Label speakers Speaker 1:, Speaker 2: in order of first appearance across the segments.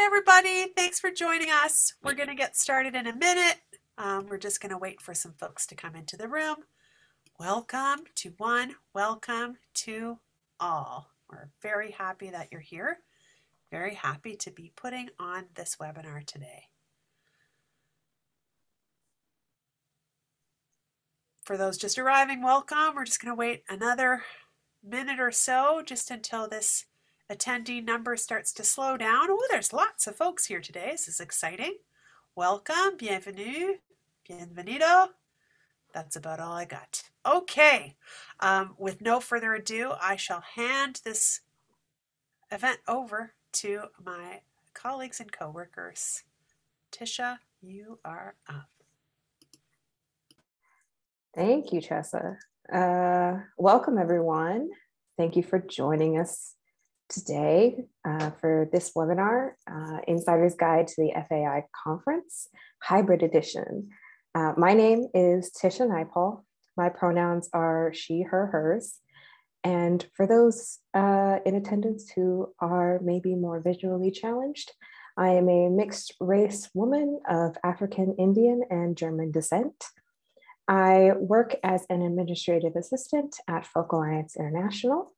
Speaker 1: Hi, everybody. Thanks for joining us. We're going to get started in a minute. We're just going to wait for some folks to come into the room. Welcome to one. Welcome to all. We're very happy that you're here. Very happy to be putting on this webinar today. For those just arriving, welcome. We're just going to wait another minute or so just until this attendee number starts to slow down. Oh, there's lots of folks here today. This is exciting. Welcome, bienvenue, bienvenido. That's about all I got. Okay, with no further ado, I shall hand this event over to my colleagues and coworkers. Tisha, you are up.
Speaker 2: Thank you, Tressa. Welcome, everyone. Thank you for joining us today for this webinar, Insider's Guide to the FAI Conference, Hybrid Edition. My name is Tisha Naipaul. My pronouns are she, her, hers. And for those in attendance who are maybe more visually challenged, I am a mixed race woman of African, Indian, and German descent. I work as an administrative assistant at Folk Alliance International.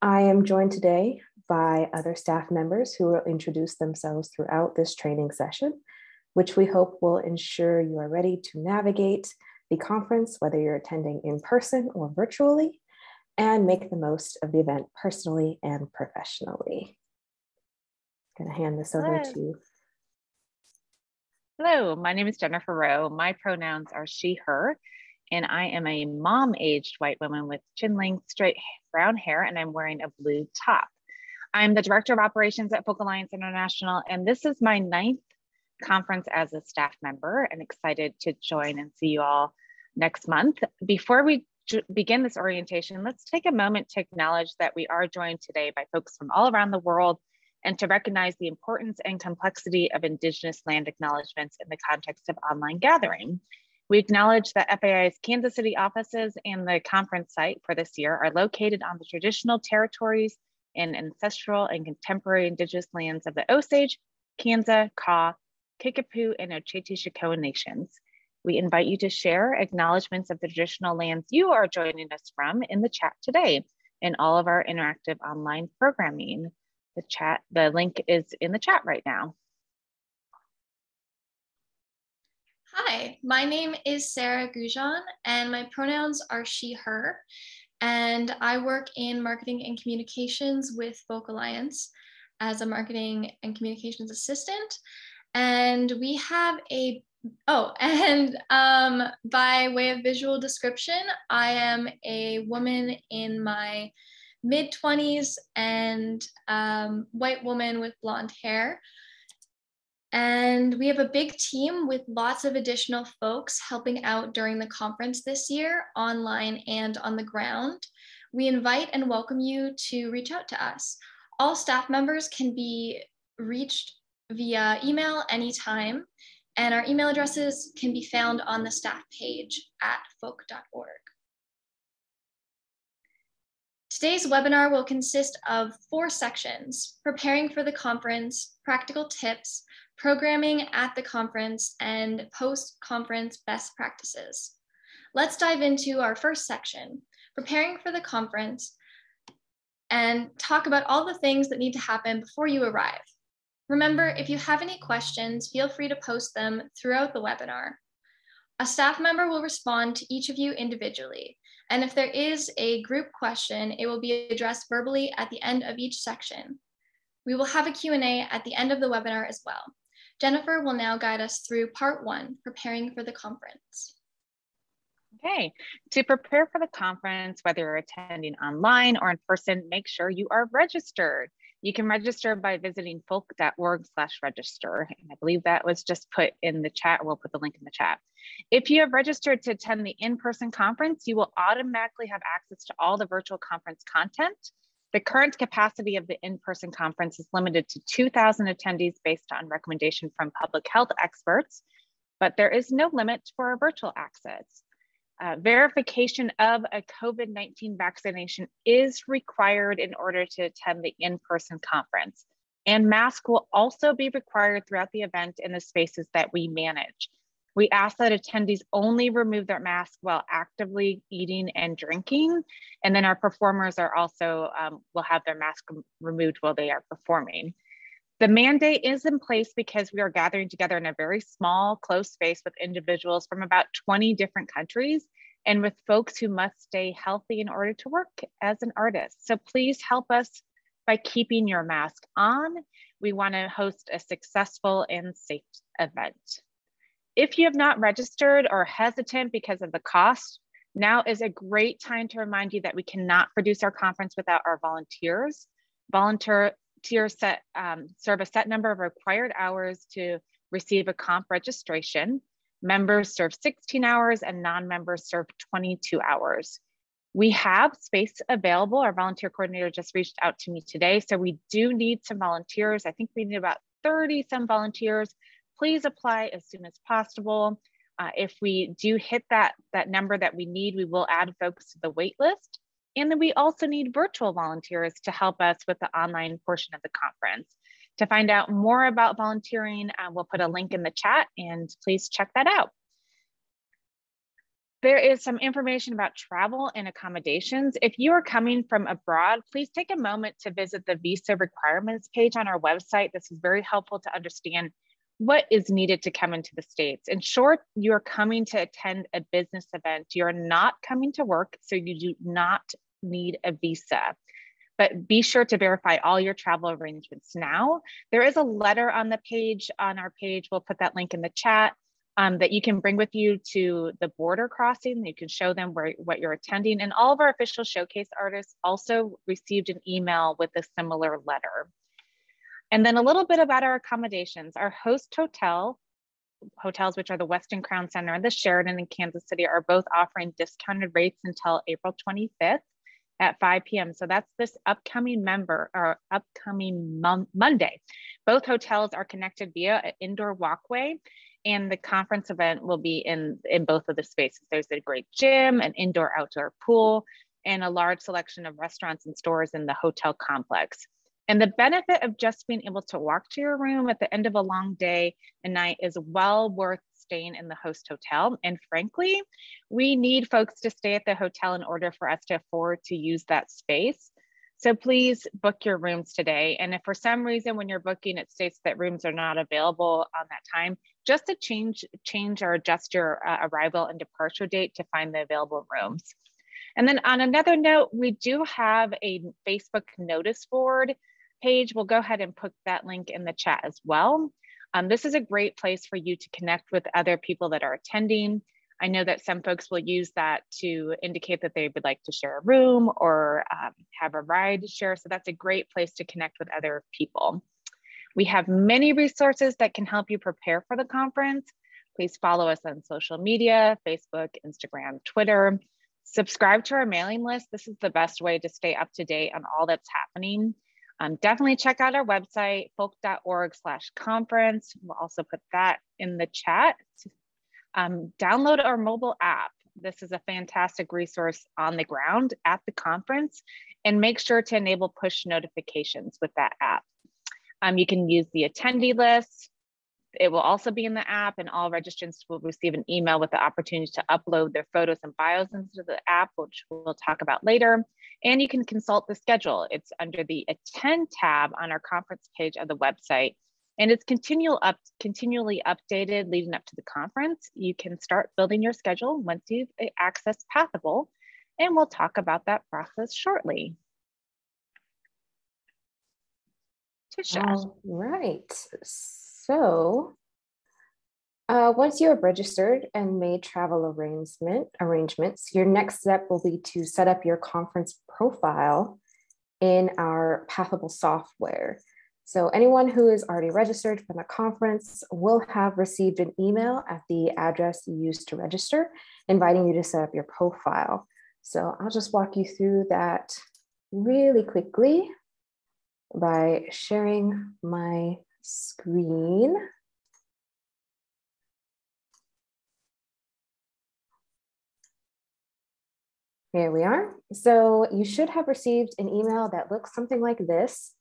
Speaker 2: I am joined today by other staff members who will introduce themselves throughout this training session, which we hope will ensure you are ready to navigate the conference, whether you're attending in person or virtually, and make the most of the event personally and professionally. I'm gonna hand this over to.
Speaker 3: Hello, my name is Jennifer Rowe. My pronouns are she, her, and I am a mom-aged white woman with chin-length, straight brown hair, and I'm wearing a blue top. I'm the Director of Operations at Folk Alliance International, and this is my 9th conference as a staff member, and excited to join and see you all next month. Before we begin this orientation, let's take a moment to acknowledge that we are joined today by folks from all around the world, and to recognize the importance and complexity of Indigenous land acknowledgements in the context of online gathering. We acknowledge that FAI's Kansas City offices and the conference site for this year are located on the traditional territories and ancestral and contemporary Indigenous lands of the Osage, Kansa, Kaw, Kickapoo, and Oceti-Sakowin nations. We invite you to share acknowledgements of the traditional lands you are joining us from in the chat today and all of our interactive online programming. The link is in the chat right now.
Speaker 4: Hi, my name is Sarah Goujon, and my pronouns are she, her, and I work in marketing and communications with Folk Alliance as a marketing and communications assistant. And we have by way of visual description, I am a woman in my mid-20s and white woman with blonde hair. And we have a big team with lots of additional folks helping out during the conference this year, online and on the ground. We invite and welcome you to reach out to us. All staff members can be reached via email anytime, and our email addresses can be found on the staff page at folk.org. Today's webinar will consist of 4 sections: preparing for the conference, practical tips, programming at the conference, and post-conference best practices. Let's dive into our first section, preparing for the conference, and talk about all the things that need to happen before you arrive. Remember, if you have any questions, feel free to post them throughout the webinar. A staff member will respond to each of you individually. And if there is a group question, it will be addressed verbally at the end of each section. We will have a Q&A at the end of the webinar as well. Jennifer will now guide us through part 1, preparing for the conference.
Speaker 3: Okay, to prepare for the conference, whether you're attending online or in person, make sure you are registered. You can register by visiting folk.org/register. And I believe that was just put in the chat. We'll put the link in the chat. If you have registered to attend the in-person conference, you will automatically have access to all the virtual conference content. The current capacity of the in-person conference is limited to 2,000 attendees based on recommendation from public health experts, but there is no limit for virtual access. Verification of a COVID-19 vaccination is required in order to attend the in-person conference. And masks will also be required throughout the event in the spaces that we manage. We ask that attendees only remove their mask while actively eating and drinking. And then our performers are also will have their mask removed while they are performing. The mandate is in place because we are gathering together in a very small, close space with individuals from about 20 different countries and with folks who must stay healthy in order to work as an artist. So please help us by keeping your mask on. We want to host a successful and safe event. If you have not registered or hesitant because of the cost, now is a great time to remind you that we cannot produce our conference without our volunteers. Volunteers serve a set number of required hours to receive a comp registration. Members serve 16 hours and non-members serve 22 hours. We have space available. Our volunteer coordinator just reached out to me today. So we do need some volunteers. I think we need about 30 some volunteers. Please apply as soon as possible. If we do hit that number that we need, we will add folks to the wait list. And then we also need virtual volunteers to help us with the online portion of the conference. To find out more about volunteering, we'll put a link in the chat and please check that out. There is some information about travel and accommodations. If you are coming from abroad, please take a moment to visit the visa requirements page on our website. This is very helpful to understand what is needed to come into the States. In short, you're coming to attend a business event. You're not coming to work, so you do not need a visa. But be sure to verify all your travel arrangements now. There is a letter on the page, on our page. We'll put that link in the chat that you can bring with you to the border crossing. You can show them what you're attending. And all of our official showcase artists also received an email with a similar letter. And then a little bit about our accommodations. Our host hotels, which are the Westin Crown Center and the Sheraton in Kansas City, are both offering discounted rates until April 25th at 5 p.m. So that's this upcoming Monday. Both hotels are connected via an indoor walkway, and the conference event will be in both of the spaces. There's a great gym, an indoor-outdoor pool, and a large selection of restaurants and stores in the hotel complex. And the benefit of just being able to walk to your room at the end of a long day and night is well worth staying in the host hotel. And frankly, we need folks to stay at the hotel in order for us to afford to use that space. So please book your rooms today. And if for some reason when you're booking, it states that rooms are not available on that time, just to change or adjust your arrival and departure date to find the available rooms. And then on another note, we do have a Facebook notice board page. We'll go ahead and put that link in the chat as well. This is a great place for you to connect with other people that are attending. I know that some folks will use that to indicate that they would like to share a room or have a ride share. So that's a great place to connect with other people. We have many resources that can help you prepare for the conference. Please follow us on social media, Facebook, Instagram, Twitter. Subscribe to our mailing list. This is the best way to stay up to date on all that's happening. Definitely check out our website, folk.org/conference. We'll also put that in the chat. Download our mobile app. This is a fantastic resource on the ground at the conference, and make sure to enable push notifications with that app. You can use the attendee list. It will also be in the app, and all registrants will receive an email with the opportunity to upload their photos and bios into the app, which we'll talk about later. And you can consult the schedule. It's under the Attend tab on our conference page of the website. And it's continually updated leading up to the conference. You can start building your schedule once you've accessed Pathable, and we'll talk about that process shortly. Tisha.
Speaker 2: All right. So once you have registered and made travel arrangements, your next step will be to set up your conference profile in our Pathable software. So anyone who is already registered for the conference will have received an email at the address you used to register, inviting you to set up your profile. So I'll just walk you through that really quickly by sharing my screen. Here we are. So you should have received an email that looks something like this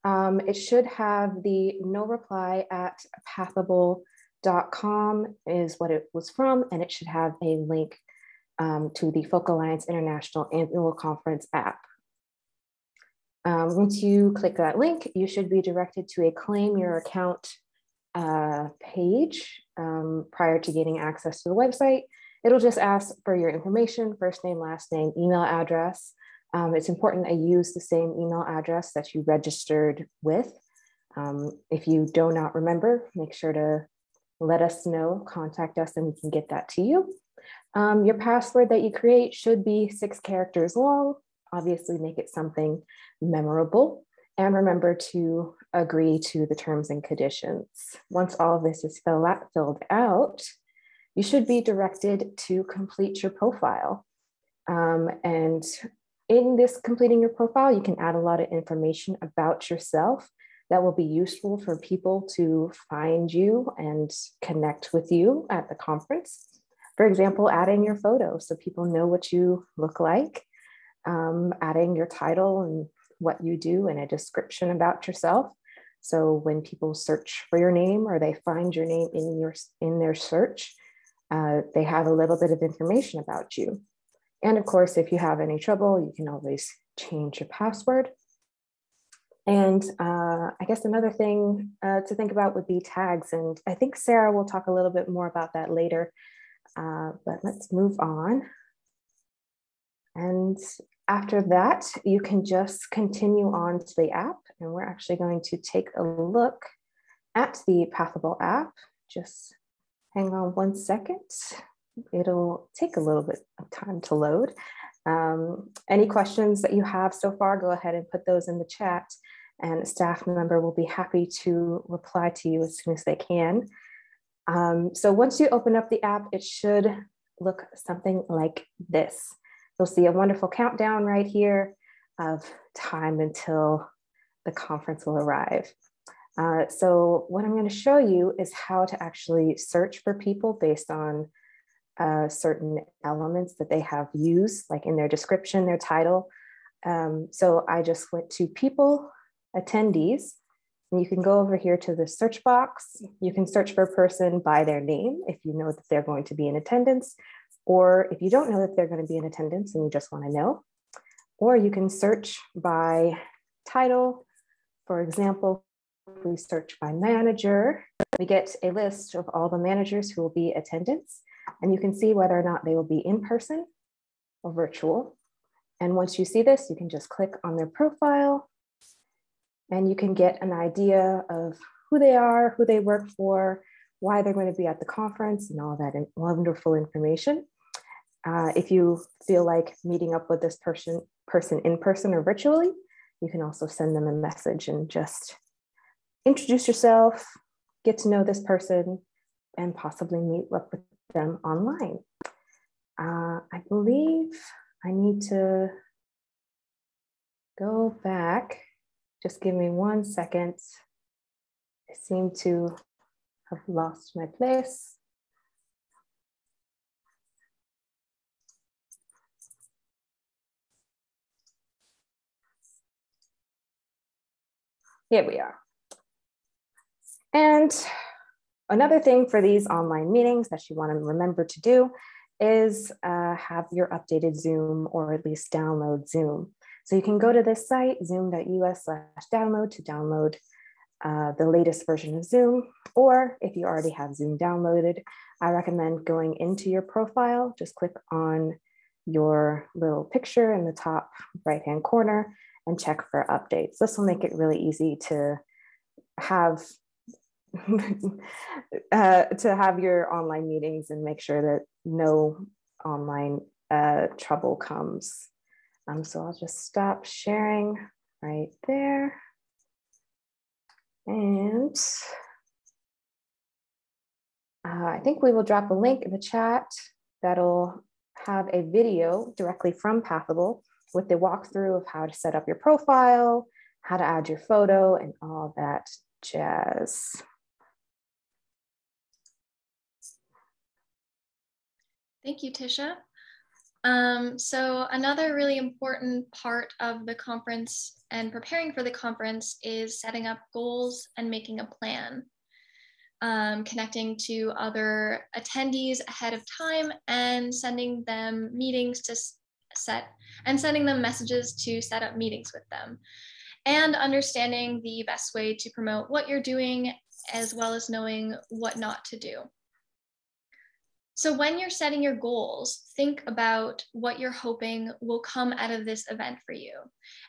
Speaker 2: It should have the no reply at pathable.com is what it was from, and it should have a link to the Folk Alliance International Annual Conference app. Once you click that link, you should be directed to a claim your account page prior to getting access to the website. It'll just ask for your information, first name, last name, email address. It's important that you use the same email address that you registered with. If you do not remember, make sure to let us know, contact us, and we can get that to you. Your password that you create should be 6 characters long. Obviously, make it something memorable. And remember to agree to the terms and conditions. Once all of this is filled out, you should be directed to complete your profile. And in this completing your profile, you can add a lot of information about yourself that will be useful for people to find you and connect with you at the conference. For example, adding your photo so people know what you look like, adding your title and what you do and a description about yourself. So when people search for your name or they find your name in their search, they have a little bit of information about you. And of course, if you have any trouble, you can always change your password. And I guess another thing to think about would be tags. And I think Sarah will talk a little bit more about that later, but let's move on. And after that, you can just continue on to the app. And we're actually going to take a look at the Pathable app. Just hang on one second. It'll take a little bit of time to load. Any questions that you have so far, go ahead and put those in the chat, and a staff member will be happy to reply to you as soon as they can. So once you open up the app, it should look something like this. You'll see a wonderful countdown right here of time until the conference will arrive. So what I'm going to show you is how to actually search for people based on certain elements that they have used, like in their description, their title. So I just went to people, attendees, and you can go over here to the search box. You can search for a person by their name if you know that they're going to be in attendance, or if you don't know that they're going to be in attendance and you just want to know, or you can search by title. For example, if we search by manager, we get a list of all the managers who will be in attendance, and you can see whether or not they will be in person or virtual. And once you see this, you can just click on their profile and you can get an idea of who they are, who they work for, why they're going to be at the conference, and all that wonderful information. If you feel like meeting up with this person in person or virtually, you can also send them a message and just introduce yourself, get to know this person, and possibly meet up with them online. I believe I need to go back. Just give me 1 second. I seem to have lost my place. Here we are. And another thing for these online meetings that you want to remember to do is have your updated Zoom, or at least download Zoom. So you can go to this site, zoom.us/download, to download the latest version of Zoom. Or if you already have Zoom downloaded, I recommend going into your profile, just click on your little picture in the top right-hand corner and check for updates. This will make it really easy to have your online meetings and make sure that no online trouble comes. So I'll just stop sharing right there. And I think we will drop a link in the chat that'll have a video directly from Pathable with the walkthrough of how to set up your profile, how to add your photo, and all that jazz.
Speaker 4: Thank you, Tisha. So another really important part of the conference and preparing for the conference is setting up goals and making a plan. Connecting to other attendees ahead of time and sending them meetings to set and sending them messages to set up meetings with them, and understanding the best way to promote what you're doing, as well as knowing what not to do. So when you're setting your goals, think about what you're hoping will come out of this event for you,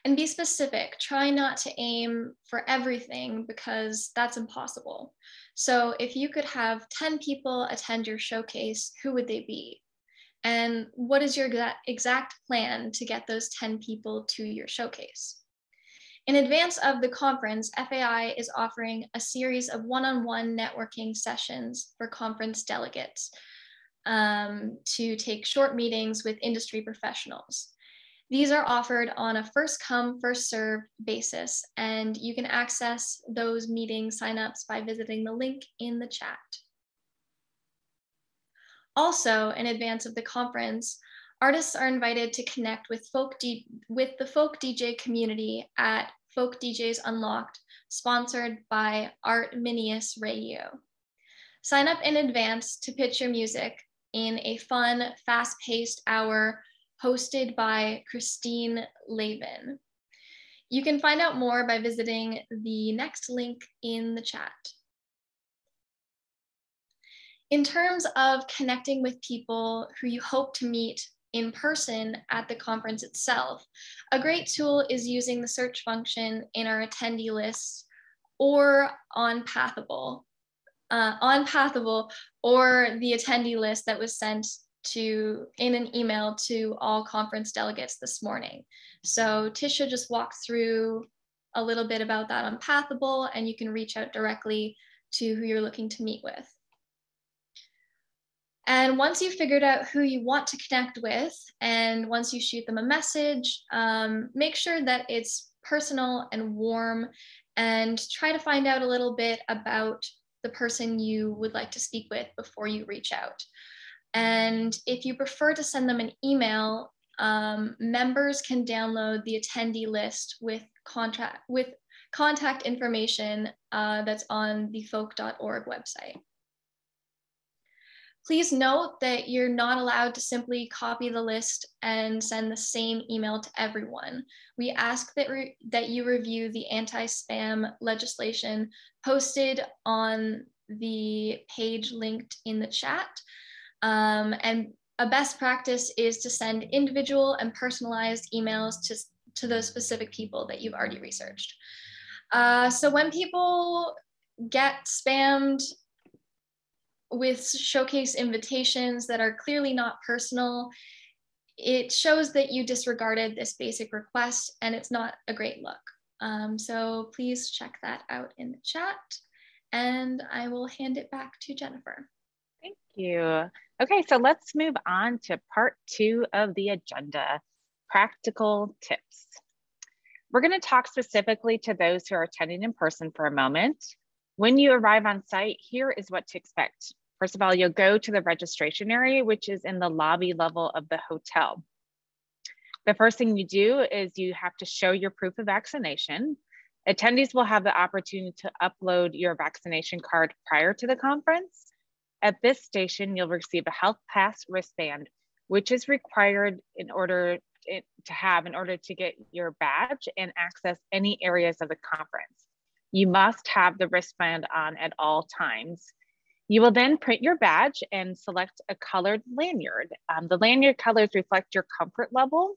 Speaker 4: and be specific. Try not to aim for everything because that's impossible. So if you could have 10 people attend your showcase, who would they be? And what is your exact plan to get those 10 people to your showcase? In advance of the conference, FAI is offering a series of one-on-one networking sessions for conference delegates to take short meetings with industry professionals. These are offered on a first come, first served basis, and you can access those meeting signups by visiting the link in the chat. Also, in advance of the conference, artists are invited to connect with the folk DJ community at Folk DJs Unlocked, sponsored by Art Minius Radio. Sign up in advance to pitch your music in a fun, fast-paced hour hosted by Christine Laban. You can find out more by visiting the next link in the chat. In terms of connecting with people who you hope to meet in person at the conference itself, a great tool is using the search function in our attendee lists or on Pathable, or the attendee list that was sent in an email to all conference delegates this morning. So Tisha just walked through a little bit about that on Pathable, and you can reach out directly to who you're looking to meet with. And once you've figured out who you want to connect with, and once you shoot them a message, make sure that it's personal and warm, and try to find out a little bit about the person you would like to speak with before you reach out. And if you prefer to send them an email, members can download the attendee list with contact information that's on the folk.org website. Please note that you're not allowed to simply copy the list and send the same email to everyone. We ask that you review the anti-spam legislation posted on the page linked in the chat. And a best practice is to send individual and personalized emails to those specific people that you've already researched. So when people get spammed with showcase invitations that are clearly not personal, it shows that you disregarded this basic request, and it's not a great look. So please check that out in the chat, and I will hand it back to Jennifer.
Speaker 3: Thank you. Okay, so let's move on to part 2 of the agenda, practical tips. We're going to talk specifically to those who are attending in person for a moment. When you arrive on site, here is what to expect. First of all, you'll go to the registration area, which is in the lobby level of the hotel. The first thing you do is you have to show your proof of vaccination. Attendees will have the opportunity to upload your vaccination card prior to the conference. At this station, you'll receive a Health Pass wristband, which is required in order to get your badge and access any areas of the conference. You must have the wristband on at all times. You will then print your badge and select a colored lanyard. The lanyard colors reflect your comfort level.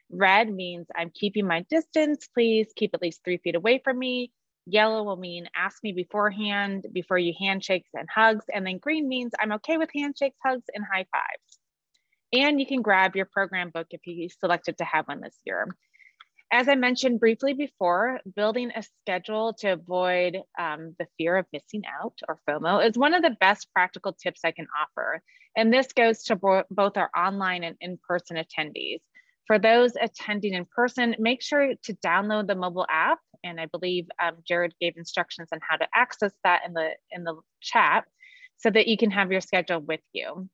Speaker 3: Red means I'm keeping my distance. Please keep at least 3 feet away from me. Yellow will mean ask me beforehand, before you handshakes and hugs. And then green means I'm okay with handshakes, hugs, and high fives. And you can grab your program book if you selected to have one this year. As I mentioned briefly before, building a schedule to avoid the fear of missing out, or FOMO, is one of the best practical tips I can offer. And this goes to both our online and in-person attendees. For those attending in person, make sure to download the mobile app. And I believe Jared gave instructions on how to access that in the chat so that you can have your schedule with you.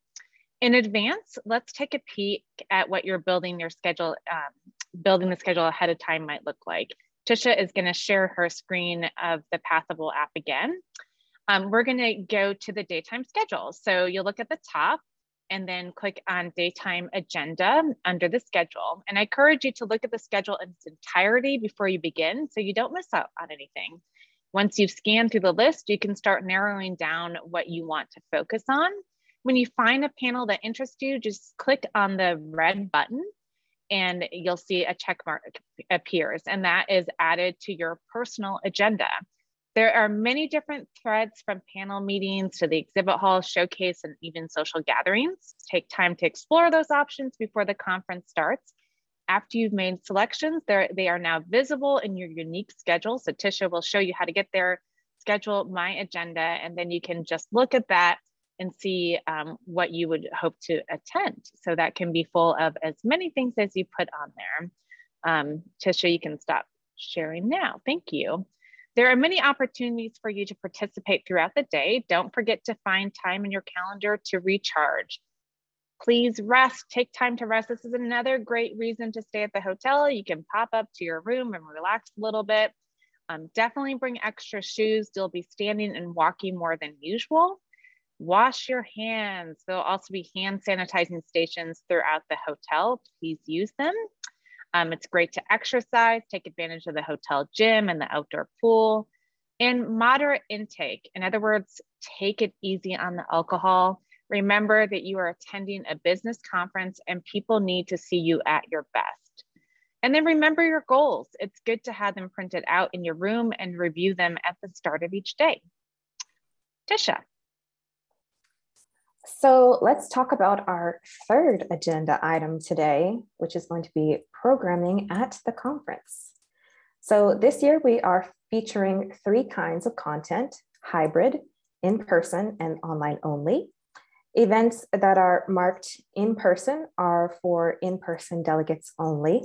Speaker 3: In advance, let's take a peek at what you're building your schedule, building the schedule ahead of time might look like. Tisha is going to share her screen of the Pathable app again. We're going to go to the daytime schedule. So you'll look at the top and then click on daytime agenda under the schedule. And I encourage you to look at the schedule in its entirety before you begin so you don't miss out on anything. Once you've scanned through the list, you can start narrowing down what you want to focus on. When you find a panel that interests you, just click on the red button and you'll see a check mark appears, and that is added to your personal agenda. There are many different threads, from panel meetings to the exhibit hall, showcase, and even social gatherings. Take time to explore those options before the conference starts. After you've made selections, they are now visible in your unique schedule. So Tisha will show you how to get there, schedule my agenda, and then you can just look at that and see what you would hope to attend. So that can be full of as many things as you put on there. Tisha, you can stop sharing now. Thank you. There are many opportunities for you to participate throughout the day. Don't forget to find time in your calendar to recharge. Please rest, take time to rest. This is another great reason to stay at the hotel. You can pop up to your room and relax a little bit. Definitely bring extra shoes. You'll be standing and walking more than usual. Wash your hands. There'll also be hand sanitizing stations throughout the hotel. Please use them. It's great to exercise, take advantage of the hotel gym and the outdoor pool, and moderate intake. In other words, take it easy on the alcohol. Remember that you are attending a business conference and people need to see you at your best. And then remember your goals. It's good to have them printed out in your room and review them at the start of each day. Tisha.
Speaker 2: So let's talk about our third agenda item today, which is going to be programming at the conference. So this year we are featuring 3 kinds of content: hybrid, in-person, and online only. Events that are marked in person are for in-person delegates only.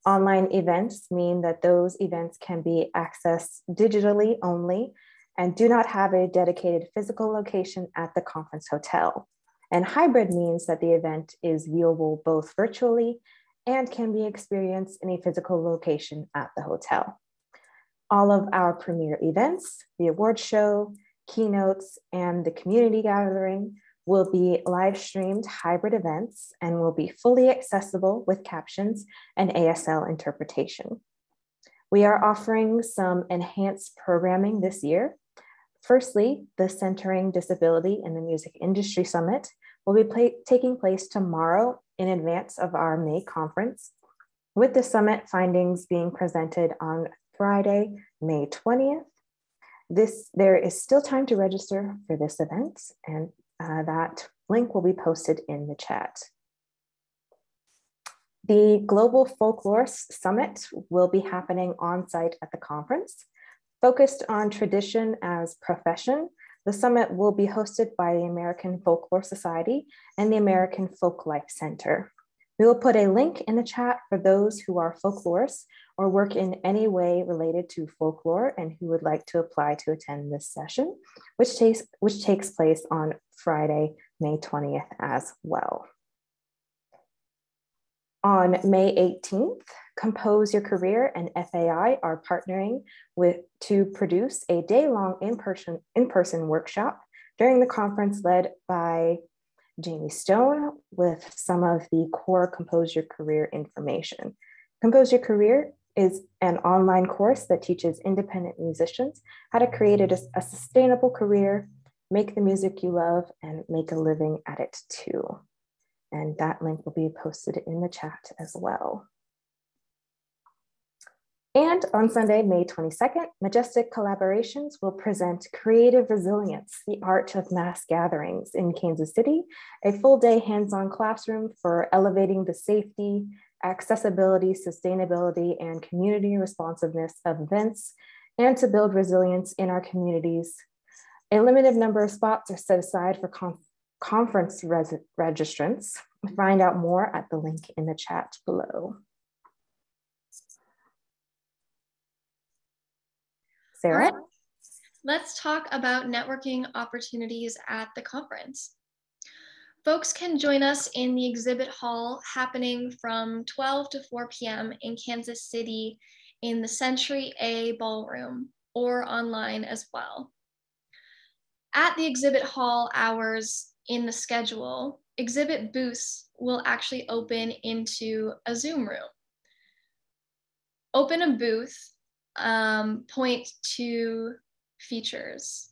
Speaker 2: Online events mean that those events can be accessed digitally only and do not have a dedicated physical location at the conference hotel. And hybrid means that the event is viewable both virtually and can be experienced in a physical location at the hotel. All of our premier events, the award show, keynotes, and the community gathering will be live streamed hybrid events and will be fully accessible with captions and ASL interpretation. We are offering some enhanced programming this year. Firstly, the Centering Disability in the Music Industry Summit will be taking place tomorrow in advance of our May conference, with the summit findings being presented on Friday, May 20th. There is still time to register for this event, and that link will be posted in the chat. The Global Folklorist Summit will be happening on site at the conference. Focused on tradition as profession, the summit will be hosted by the American Folklore Society and the American Folklife Center. We will put a link in the chat for those who are folklorists or work in any way related to folklore and who would like to apply to attend this session, which takes place on Friday, May 20th as well. On May 18th, Compose Your Career and FAI are partnering to produce a day-long in-person workshop during the conference led by Jamie Stone with some of the core Compose Your Career information. Compose Your Career is an online course that teaches independent musicians how to create a sustainable career, make the music you love, and make a living at it too. And that link will be posted in the chat as well. And on Sunday, May 22nd, Majestic Collaborations will present Creative Resilience, the Art of Mass Gatherings in Kansas City, a full-day hands-on classroom for elevating the safety, accessibility, sustainability, and community responsiveness of events, and to build resilience in our communities. A limited number of spots are set aside for conference registrants. Find out more at the link in the chat below. Sarah?
Speaker 4: All right. Let's talk about networking opportunities at the conference. Folks can join us in the exhibit hall happening from 12 to 4 p.m. in Kansas City in the Century A Ballroom or online as well. At the exhibit hall hours in the schedule, exhibit booths will actually open into a Zoom room. Open a booth, point to features.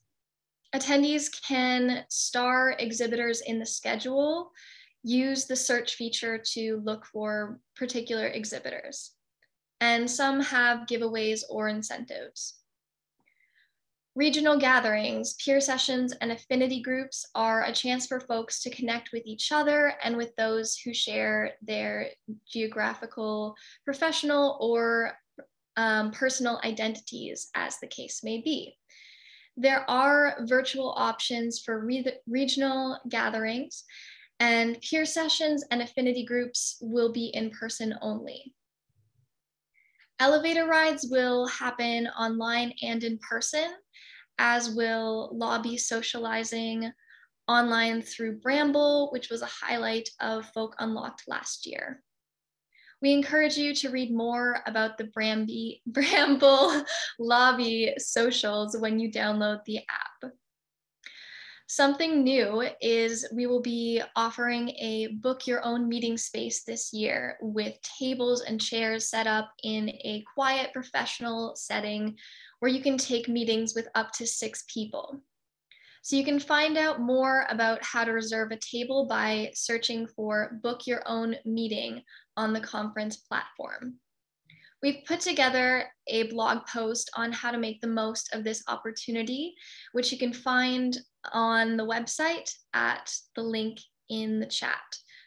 Speaker 4: Attendees can star exhibitors in the schedule, use the search feature to look for particular exhibitors, and some have giveaways or incentives. Regional gatherings, peer sessions, and affinity groups are a chance for folks to connect with each other and with those who share their geographical, professional, or personal identities, as the case may be. There are virtual options for regional gatherings, and peer sessions and affinity groups will be in person only. Elevator rides will happen online and in person, as will lobby socializing online through Bramble, which was a highlight of Folk Unlocked last year. We encourage you to read more about the Bramble lobby socials when you download the app. Something new is we will be offering a book your own meeting space this year with tables and chairs set up in a quiet professional setting where you can take meetings with up to 6 people. So you can find out more about how to reserve a table by searching for Book Your Own Meeting on the conference platform. We've put together a blog post on how to make the most of this opportunity, which you can find on the website at the link in the chat.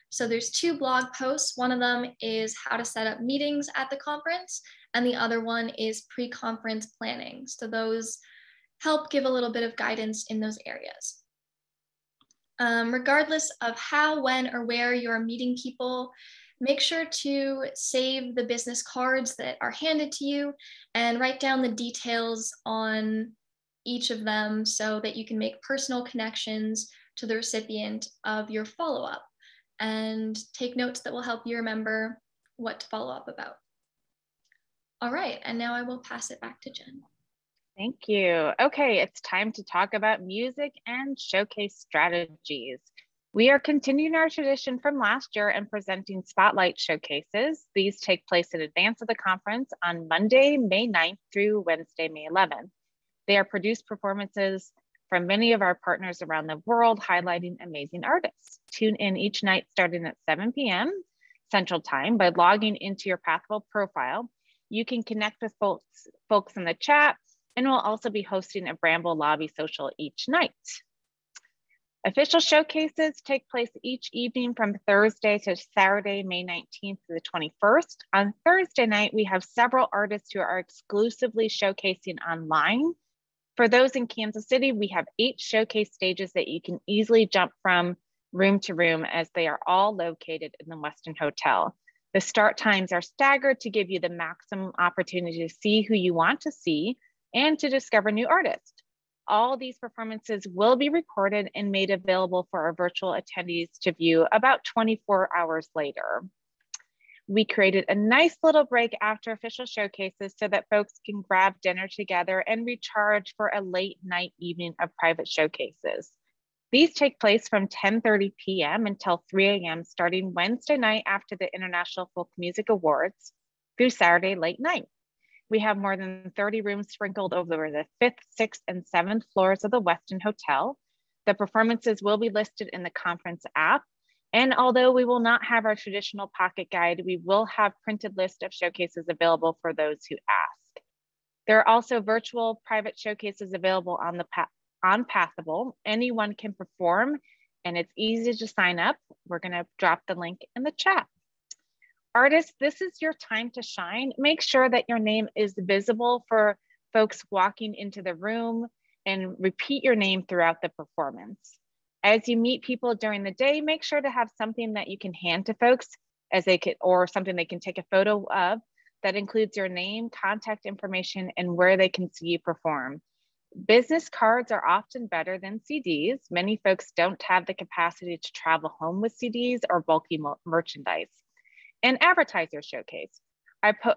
Speaker 4: So there's 2 blog posts. One of them is how to set up meetings at the conference, and the other one is pre-conference planning. So those help give a little bit of guidance in those areas. Regardless of how, when, or where you're meeting people, make sure to save the business cards that are handed to you and write down the details on each of them so that you can make personal connections to the recipient of your follow-up and take notes that will help you remember what to follow up about. All right, and now I will pass it back to Jen.
Speaker 3: Thank you. Okay, it's time to talk about music and showcase strategies. We are continuing our tradition from last year and presenting spotlight showcases. These take place in advance of the conference on Monday, May 9th through Wednesday, May 11th. They are produced performances from many of our partners around the world, highlighting amazing artists. Tune in each night starting at 7 p.m. Central Time by logging into your Pathwell profile. You can connect with folks in the chat, and we'll also be hosting a Bramble Lobby social each night. Official showcases take place each evening from Thursday to Saturday, May 19th to the 21st. On Thursday night, we have several artists who are exclusively showcasing online. For those in Kansas City, we have 8 showcase stages that you can easily jump from room to room, as they are all located in the Westin Hotel. The start times are staggered to give you the maximum opportunity to see who you want to see and to discover new artists. All these performances will be recorded and made available for our virtual attendees to view about 24 hours later. We created a nice little break after official showcases so that folks can grab dinner together and recharge for a late night evening of private showcases. These take place from 10:30 p.m. until 3 a.m. starting Wednesday night after the International Folk Music Awards through Saturday late night. We have more than 30 rooms sprinkled over the 5th, 6th, and 7th floors of the Westin Hotel. The performances will be listed in the conference app. And although we will not have our traditional pocket guide, we will have printed list of showcases available for those who ask. There are also virtual private showcases available on Pathwell. Anyone can perform, and it's easy to sign up. We're gonna drop the link in the chat. Artists, this is your time to shine. Make sure that your name is visible for folks walking into the room, and repeat your name throughout the performance. As you meet people during the day, make sure to have something that you can hand to folks or something they can take a photo of that includes your name, contact information, and where they can see you perform. Business cards are often better than CDs. Many folks don't have the capacity to travel home with CDs or bulky merchandise. And advertiser showcase.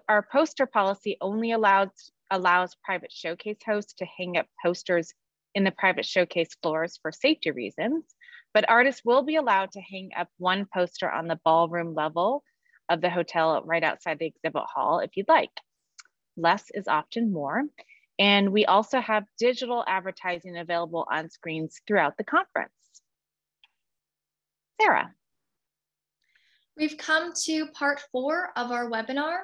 Speaker 3: Our poster policy only allows private showcase hosts to hang up posters in the private showcase floors for safety reasons, but artists will be allowed to hang up one poster on the ballroom level of the hotel right outside the exhibit hall if you'd like. Less is often more. And we also have digital advertising available on screens throughout the conference. Sarah.
Speaker 4: We've come to part 4 of our webinar,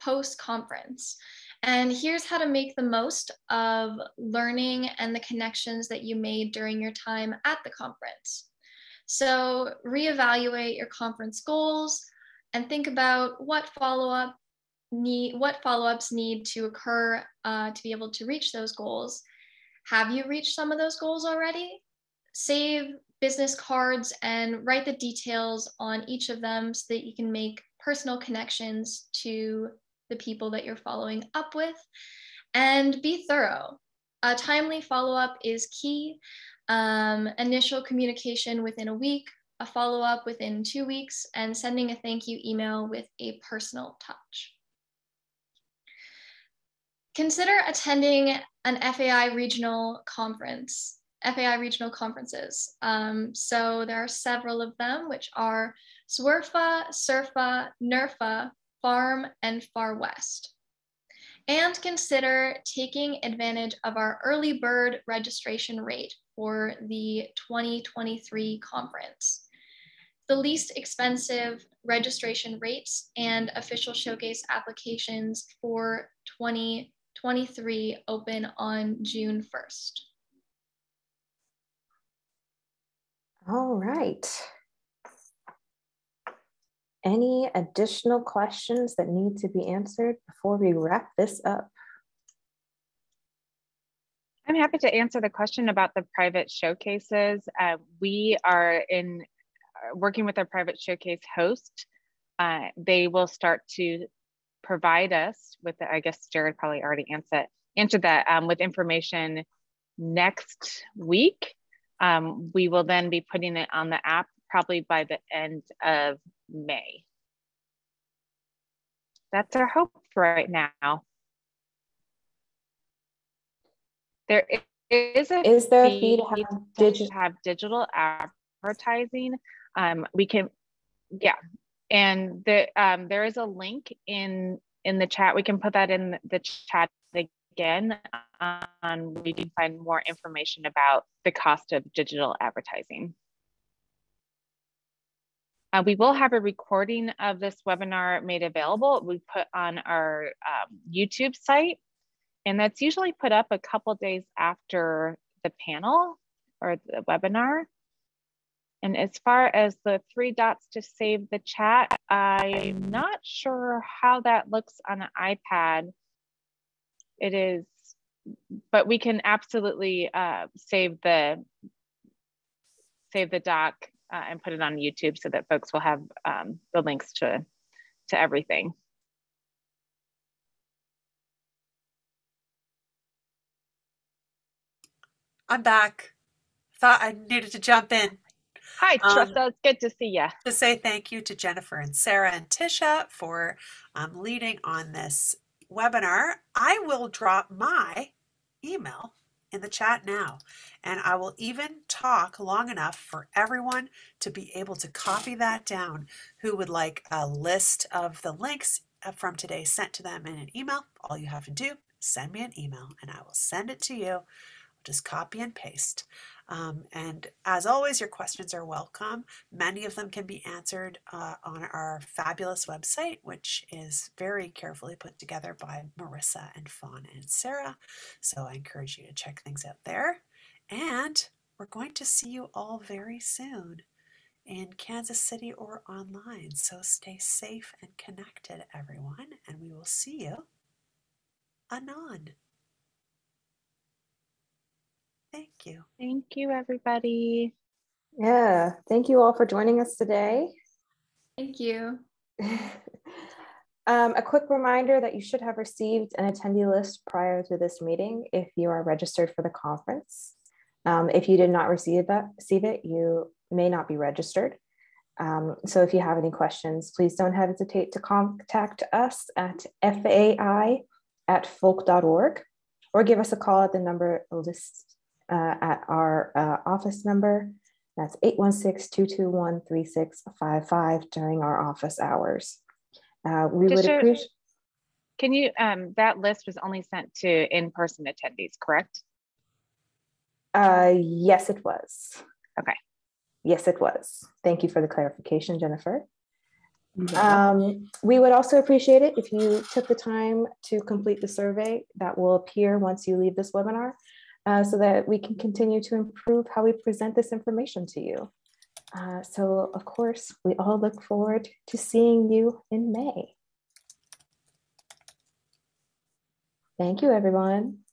Speaker 4: post-conference. And here's how to make the most of learning and the connections that you made during your time at the conference. So reevaluate your conference goals and think about what follow-ups need to occur to be able to reach those goals. Have you reached some of those goals already? Save business cards and write the details on each of them so that you can make personal connections to the people that you're following up with, and be thorough. A timely follow-up is key. Initial communication within a week, a follow-up within 2 weeks, and sending a thank you email with a personal touch. Consider attending an FAI regional conferences. So there are several of them, which are SWERFA, SURFA, NERFA, FARM, and Far West. And consider taking advantage of our early bird registration rate for the 2023 conference. The least expensive registration rates and official showcase applications for 2023 open on June 1st.
Speaker 2: All right. Any additional questions that need to be answered before we wrap this up?
Speaker 3: I'm happy to answer the question about the private showcases. We are working with our private showcase host. They will start to provide us with, I guess Jared probably already answered that, with information next week. We will then be putting it on the app probably by the end of May. That's our hope for right now. There is a fee to have digital advertising. We can, yeah, and there is a link in the chat. We can put that in the chat again. We can find more information about the cost of digital advertising. We will have a recording of this webinar made available. We put on our YouTube site, and that's usually put up a couple days after the panel or the webinar. And as far as the 3 dots to save the chat, I'm not sure how that looks on an iPad. It is, but we can absolutely save the doc and put it on YouTube so that folks will have the links to everything.
Speaker 1: I'm back. Thought I needed to jump in.
Speaker 3: Hi, Tressa. It's good to see you.
Speaker 1: To say thank you to Jennifer and Sarah and Tisha for leading on this webinar. I will drop my email in the chat now, and I will even talk long enough for everyone to be able to copy that down who would like a list of the links from today sent to them in an email. All you have to do, send me an email and I will send it to you. Just copy and paste. And as always, your questions are welcome. Many of them can be answered on our fabulous website, which is very carefully put together by Marissa and Fawn and Sarah. So I encourage you to check things out there. And we're going to see you all very soon in Kansas City or online. So stay safe and connected, everyone, and we will see you anon. Thank you.
Speaker 3: Thank you, everybody.
Speaker 2: Yeah, thank you all for joining us today.
Speaker 4: Thank you.
Speaker 2: A quick reminder that you should have received an attendee list prior to this meeting if you are registered for the conference. If you did not receive it, you may not be registered. So if you have any questions, please don't hesitate to contact us at fai@folk.org or give us a call at the number listed at our office number. That's 816-221-3655 during our office hours. We would appreciate.
Speaker 3: Can you, that list was only sent to in-person attendees, correct?
Speaker 2: Yes, it was.
Speaker 3: Okay.
Speaker 2: Yes, it was. Thank you for the clarification, Jennifer. We would also appreciate it if you took the time to complete the survey that will appear once you leave this webinar, so that we can continue to improve how we present this information to you. So of course, we all look forward to seeing you in May. Thank you, everyone.